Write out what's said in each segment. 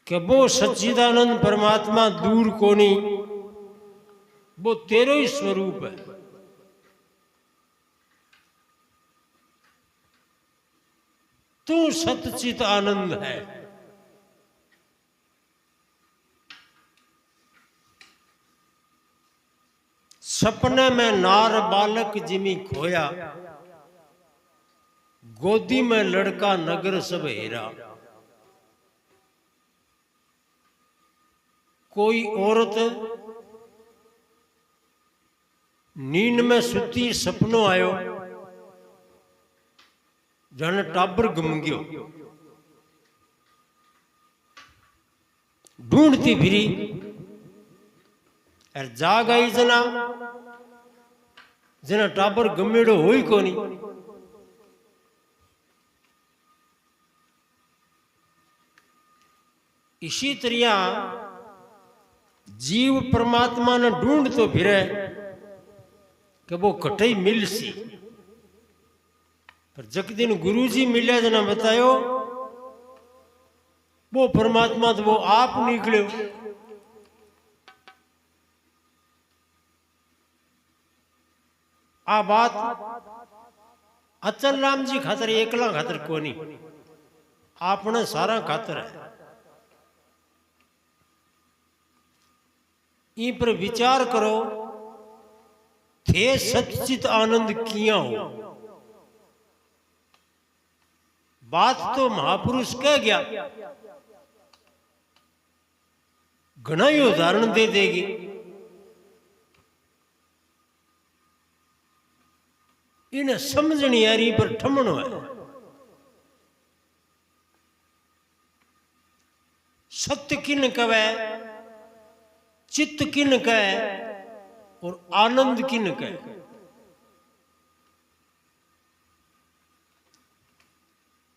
कि वो सच्चिदानंद परमात्मा दूर कोनी, वो तेरो ही स्वरूप है। तू सच्चित आनंद है। सपने में नार बालक जिमी खोया, गोदी में लड़का नगर सब हेरा। कोई औरत नींद में सुती सपनों आयो, जाने टाबर गुम गयो। ढूंढती फिरी और जाग आई जना, जना टाबर गमेड़ो होई कोनी। इसी तरह जीव परमात्मा ने ढूंढ तो फिरे कि वो कटई मिल सी, पर जक दिन गुरुजी मिले जना बतायो वो परमात्मा तो वो आप निकलो। आ बात अचल राम जी खातर एकला खातर कोनी, आपने सारा खातर है। इन पर विचार करो, थे सच्चित आनंद किया हो। बात तो महापुरुष कह गया, घना ही उदाहरण दे देगी। इन्हें समझ नहीं आ रही पर ठमनो है। सत्य किन कवे, चित्त किन कहे और आनंद किन कहे।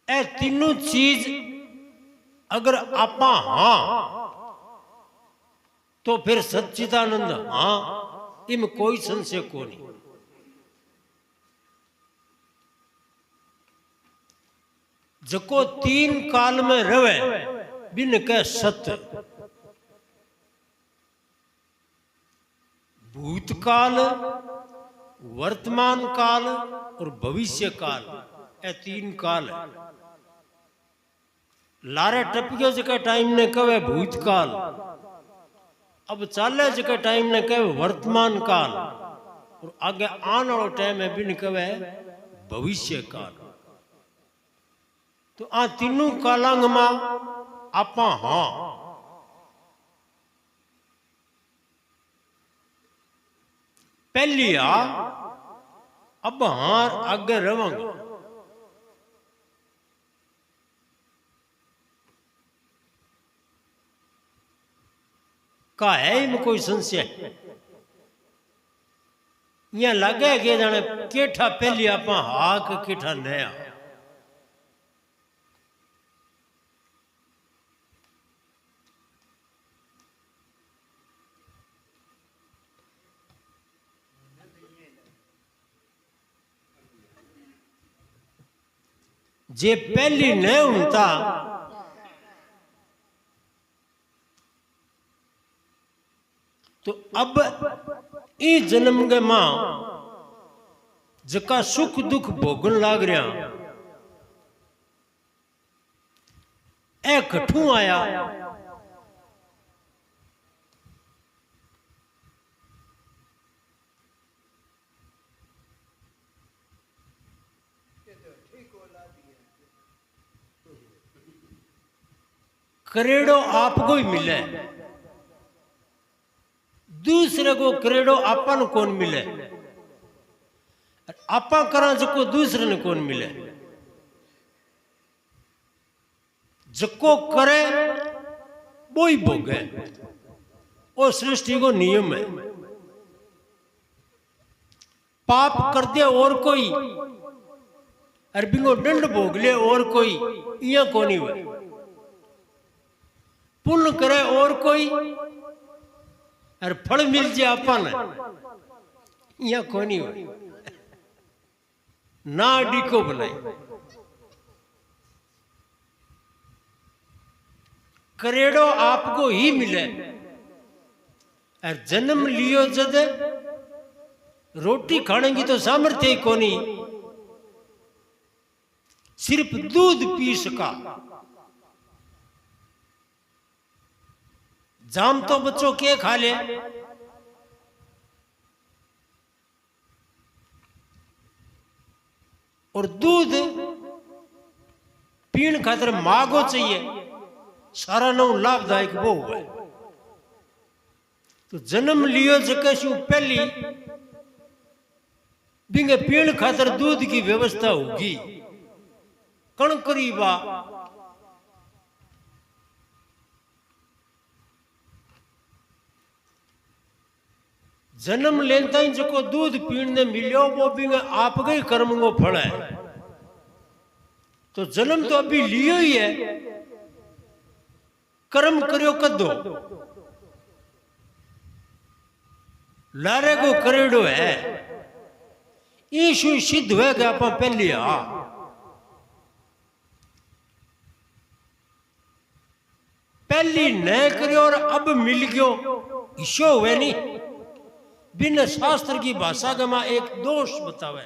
ए तीनों चीज अगर आपा हां तो फिर सच्चिदानंद हां, इनमें कोई संशय को नहीं। जको तीन काल में रवे बिन कह सत्य, भूतकाल, वर्तमान काल और भविष्य काल, ये तीन काल है। लारे टपियो जगह टाइम ने कहे भूतकाल, अब चाले जगह टाइम ने कहे वर्तमान काल, और आगे आने वाला टाइम है बिन कहे भविष्य काल। तो आ तीनों कालांग में आपा हां। पहली आ अब हां आगे रवांगा। का है इनमें कोई संशय? यहाँ लगे कि जाने केठा पहली आपा हाक केठा नया। जे पहली न होता तो अब ई जन्म के मां जका सुख दुख भोगन लाग रहा ए कठू आया। करेड़ो आपको ही मिले, दूसरे को करेड़ो आपन कौन मिले, आपा करा जको दूसरे ने कौन मिले। जको करे वो ही भोगे, वो सृष्टि को नियम है। पाप कर दे और कोई अरबी को दंड भोग ले और कोई, इया कोनी हुए। पुण्य करे और कोई और फल मिल जाए अपन, यह कोनी हो ना डिको बनाए। करेड़ो आपको ही मिले। और जन्म लियो जद रोटी खाने की तो सामर्थ्य ही कोनी, सिर्फ दूध पी सका। जाम तो बच्चों के खा ले, और दूध पीण खातर मागो चाहिए, सारा नौ लाभदायक वो हुआ। तो जन्म लियो जकशु पहली बिंगे पीण खातर दूध की व्यवस्था होगी। कण करीबा जन्म लेता ही जो दूध पीने मिलो वो भी आप गई कर्म को फल है। तो जन्म तो अभी लियो ही है, कर्म करियो कदो लारे को करेड़ो है। ईशु सिद्ध हुआ कि आप पहले पहली न करियो और अब मिल गयो, ईशो हुए नहीं। बिन शास्त्र की भाषा का मां एक दोष बतावे,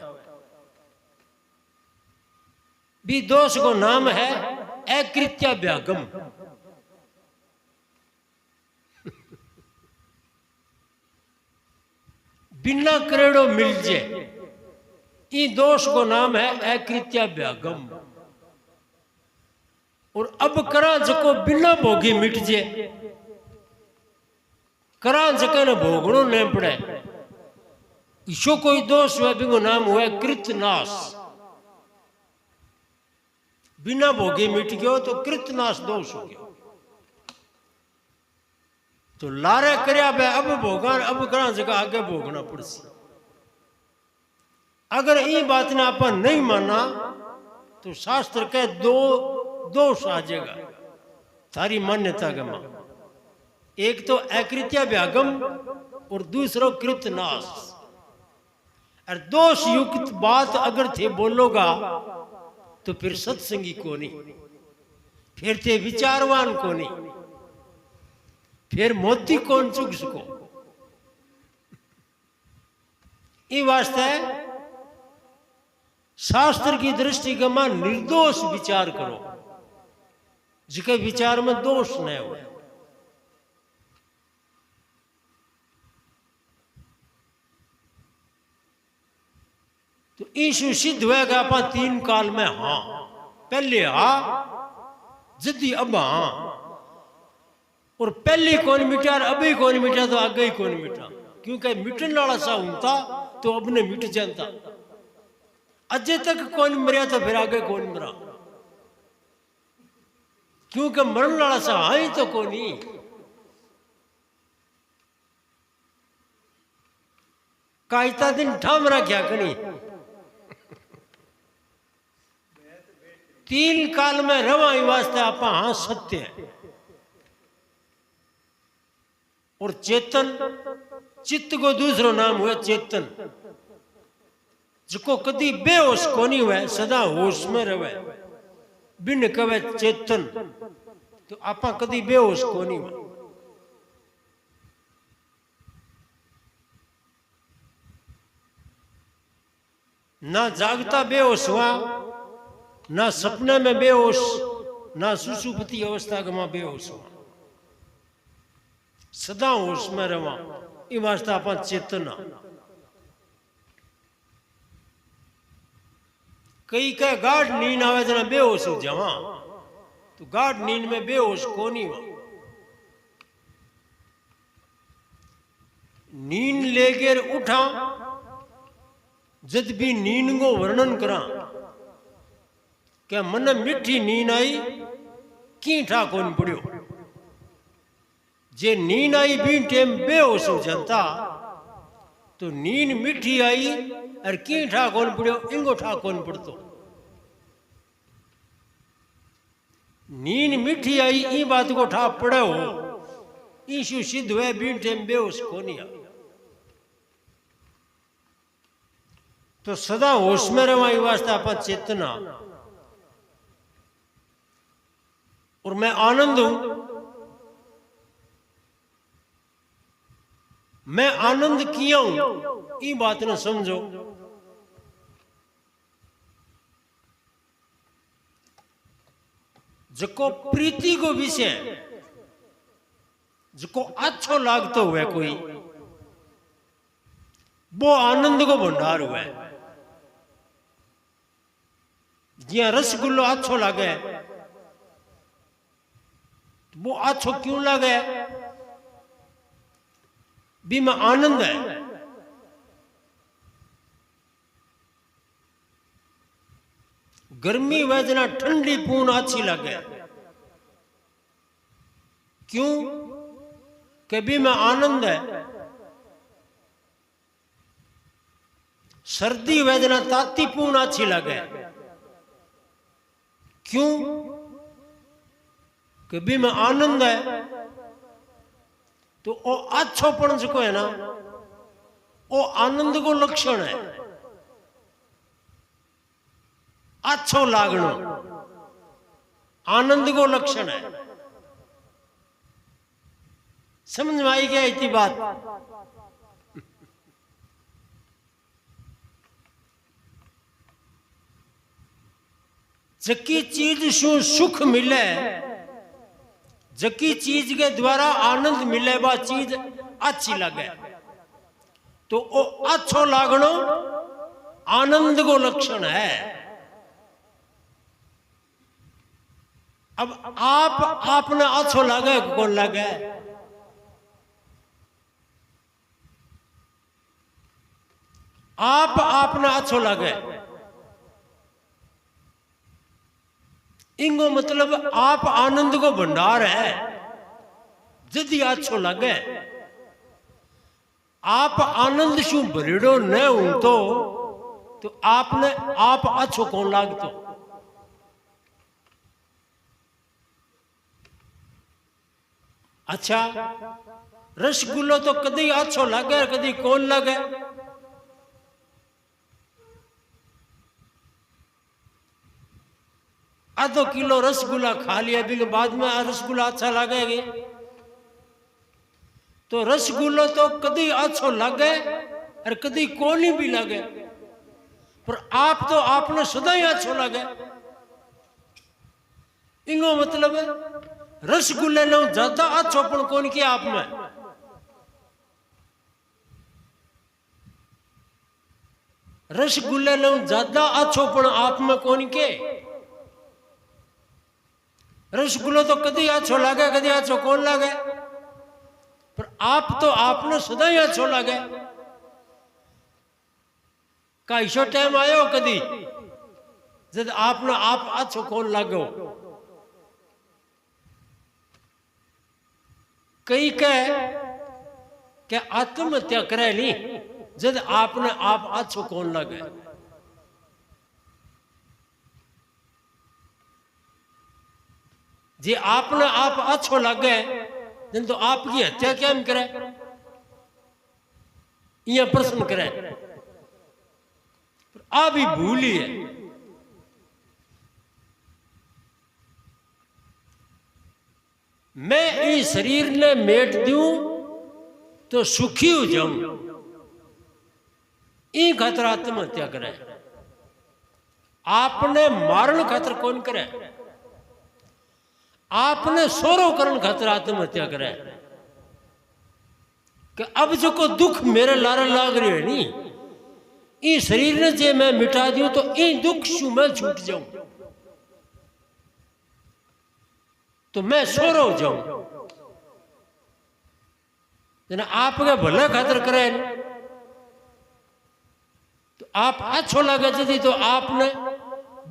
भी दोष को नाम है अकृत्या व्यागम। बिना करेड़ो मिल जे, ई दोष को नाम है अकृत्या व्यागम। और अब करा जको बिना भोगी मिट जे, करा जके न भोगणो न पड़े, ईशो कोई दोष हुआ बिंगो नाम हुआ कृतनाश। बिना भोगे मिट गयो तो कृतनाश दोष हो गया। तो लारे करया बे अब भोगा, अब करा जगह आगे भोगना पड़सी। अगर ये बात ने आप नहीं माना तो शास्त्र के दो दोष आ जाएगा थारी मान्यता के मां। एक तो अकृत्या व्यागम और दूसरा कृतनाश। और दोष युक्त बात अगर थे बोलोगा तो फिर सत्संगी को नहीं, फिर थे विचारवान को नहीं, फिर मोती कौन चुग सको। ये वास्ते शास्त्र की दृष्टि का मां निर्दोष विचार करो, जिसके विचार में दोष न हो। तो ईशु सिद्ध होगा आप तीन काल में हाँ, पहले जदी अब हाँ, और पहले कौन मिटा और अभी कौन मिटा तो आगे ही कौन मिटा। क्योंकि मिटने वाला सा होता तो अब ने मिट जाता, अजय तक कौन मरिया तो फिर आगे कौन मरा। क्योंकि मरण वाला सा हाँ ही तो कौन ही। कायता दिन ठाम रखा कनी, तीन काल में रवा वास्ते आप हाँ सत्य है। और चेतन, चित्त को दूसरो नाम हुआ चेतन, जिको कदी बेहोश कोनी हुआ, सदा होश में रहे। बिन कवे चेतन तो आप कदी बेहोश कोनी हुआ। ना जागता बेहोश हुआ, ना सपने में बेहोश, ना सुषुप्ति अवस्था में बेहोश हुआ, सदा होश में रवा। ये वास्ते आप चेतना। कई कह गाढ़ नींद आवे जना बेहोश हो जावा, तो गाढ़ नींद में बेहोश कोनी हुआ। नींद लेकर उठा, जद भी नींद को वर्णन करा क्या मन मिठी नींद आई की ठा कौन पड़ियो। जे नींद आई भी टेम बेहोश हो जाता तो नींद मिठी आई और की ठा कौन पड़ियो, इंगो ठा कौन पड़तो। नींद मिठी आई ई बात को ठा पड़े हो, ईशु सिद्ध हुए भी टेम बेहोश कोनी आ। तो सदा होश में रहा वास्ते आप चेतना। और मैं आनंद हूं मैं आनंद किया हूं, ई बात ने समझो। जको प्रीति को विषय जको अच्छो लागतो हुए कोई, वो आनंद को भंडार हुए। जिया रसगुल्लो अच्छो लागे, वो अच्छो क्यों लागे? भी में आनंद है। गर्मी वजना ठंडी पून अच्छी लगे, क्यों? कि भी में आनंद है। सर्दी वजना ताती पून अच्छी लगे, क्यों? कि भी में आनंद है। तो वो अच्छोपन जो है ना, वो आनंद को लक्षण है। अच्छो लागनो आनंद को लक्षण है। समझ में आई क्या इतनी बात? जकी चीज शु सुख मिले, जकी चीज के द्वारा आनंद मिले, वह चीज अच्छी लगे, तो वो अच्छो लागनो आनंद को लक्षण है। अब आपने अच्छो लगे कौन लगे? आपने अच्छो लगे, इंगो मतलब आप आनंद को भंडार है। यदि अच्छो लगे, आप आनंद शू भरेड़ो न हूं तो आपने आप अच्छो कौन लागतो? अच्छा, रसगुल्लो तो कदी अच्छो लगे, कदी कौन लगे। आधो किलो रसगुल्ला खा लिया, भी बाद में रसगुल्ला अच्छा लगेगी? तो रसगुल्लो तो कदी अच्छो लगे और कदी कोनी भी लगे, पर आप तो आपने सदा ही अच्छो लगे। इंगो मतलब रसगुल्ले नो ज्यादा अच्छोपन कौन किया आप में? रसगुल्ले नो ज्यादा अच्छोपन आप में कौन के? रसगुल्लो तो कदी अच्छो लगे, कदी अच्छो कौन लगे, पर आप तो आपने सदा ही अच्छो लगे। का ऐसा टाइम आयो कदी जब आपने आप अच्छो कौन लगो? कई के आत्महत्या करे ली जब आपने आप अच्छो कौन लगे। जे आपने आप अच्छो लगे तो आपकी हत्या क्या करे? यह प्रश्न करे। आ भी भूली है। मैं इस शरीर ने मेट दूं तो सुखी हो जाऊं, ई खतरा आत्महत्या करे। आपने मारण खातर कौन करे? आपने सोरो करण खातर आत्महत्या करे कि अब जो को दुख मेरे लारे लाग रही है नी, ई शरीर ने जे मैं मिटा दूं तो ई दुख शू मैं छूट जाऊं, तो मैं सोरो हो जाऊं। जना आपके भले खातर करे तो आप अच्छो लगे जदी तो आपने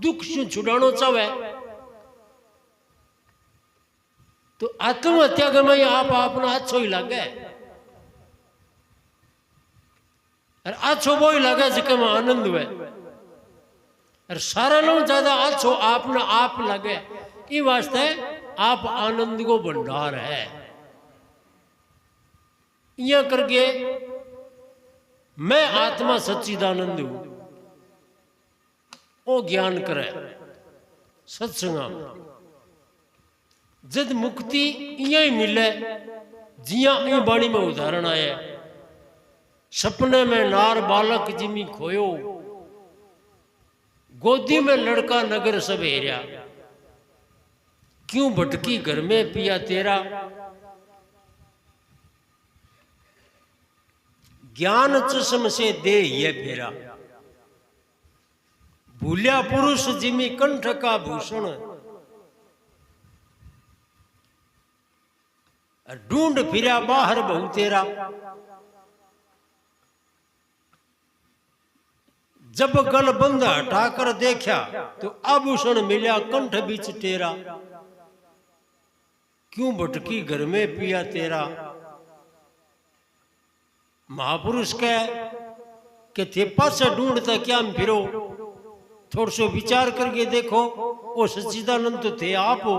दुख शू छुड़ानो चाहे तो आत्महत्या के में आप अपना अच्छो ही लगे। और अच्छो वो ही लगे जिसके में आनंद हुए। और सारा लोग ज्यादा अच्छो आपने आप लगे, ये वास्ते आप आनंद को भंडार है। यह करके मैं आत्मा सच्चिदानंद हूं, वो ज्ञान करे सत्संग जद मुक्ति इं ही मिले जिया ई बाणी में उदाहरण आया सपने में नार बालक जिमी खोयो, गोदी में लड़का नगर सब हेरा, क्यों भटकी घर में पिया तेरा। ज्ञान चश्म से दे ये फेरा, भूलिया पुरुष जिमी कंठ का भूषण, ढूंढ फिरा बाहर बहु तेरा। जब गल बंद हटाकर देखा तो आभूषण मिला कंठ बीच तेरा, क्यों भटकी घर में पिया तेरा। महापुरुष कह के थे पास ढूंढता क्या हम फिरो, थोड़ा सो विचार करके देखो, वो सच्चिदानंद तो थे आप हो।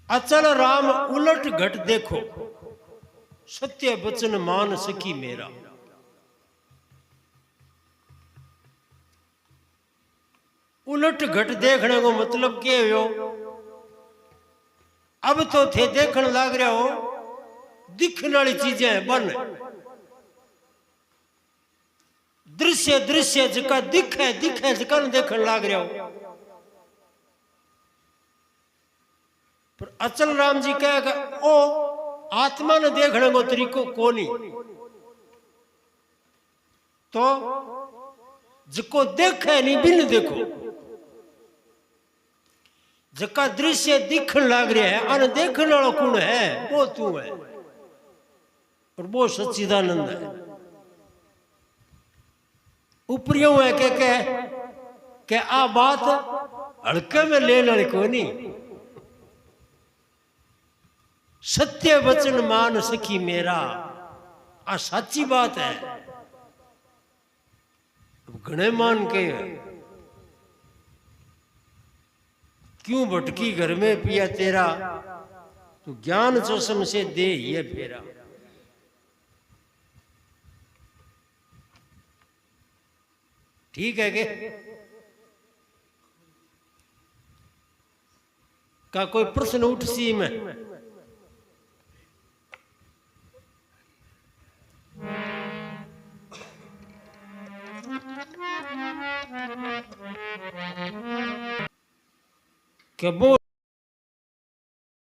अचल राम उलट घट देखो, सत्य वचन मान सकी मेरा। उलट घट देखने को मतलब क्या हो, अब तो थे देखने लग रहे हो दिखने वाली चीजें बन, दृश्य दृश्य जका दिखे दिखे जका देखने लग रहे हो। पर अचल राम जी कहेगा ओ आत्मा ने देखने को तरीको को नहीं, तो जिको देखे नहीं बिन देखो, जका दृश्य दिखने लग रहा है अन देखने वाला कौन है, वो तू है और वो सच्चिदानंद है। ऊपरियों है के आ बात हल्के में लेने वाली को नहीं, सत्य वचन मान सकी मेरा, आ साची बात है। घने मान के क्यों भटकी घर में पिया तेरा, तू ज्ञान चश्म से दे ये फेरा। ठीक है का कोई प्रश्न उठ सी में? क्या वो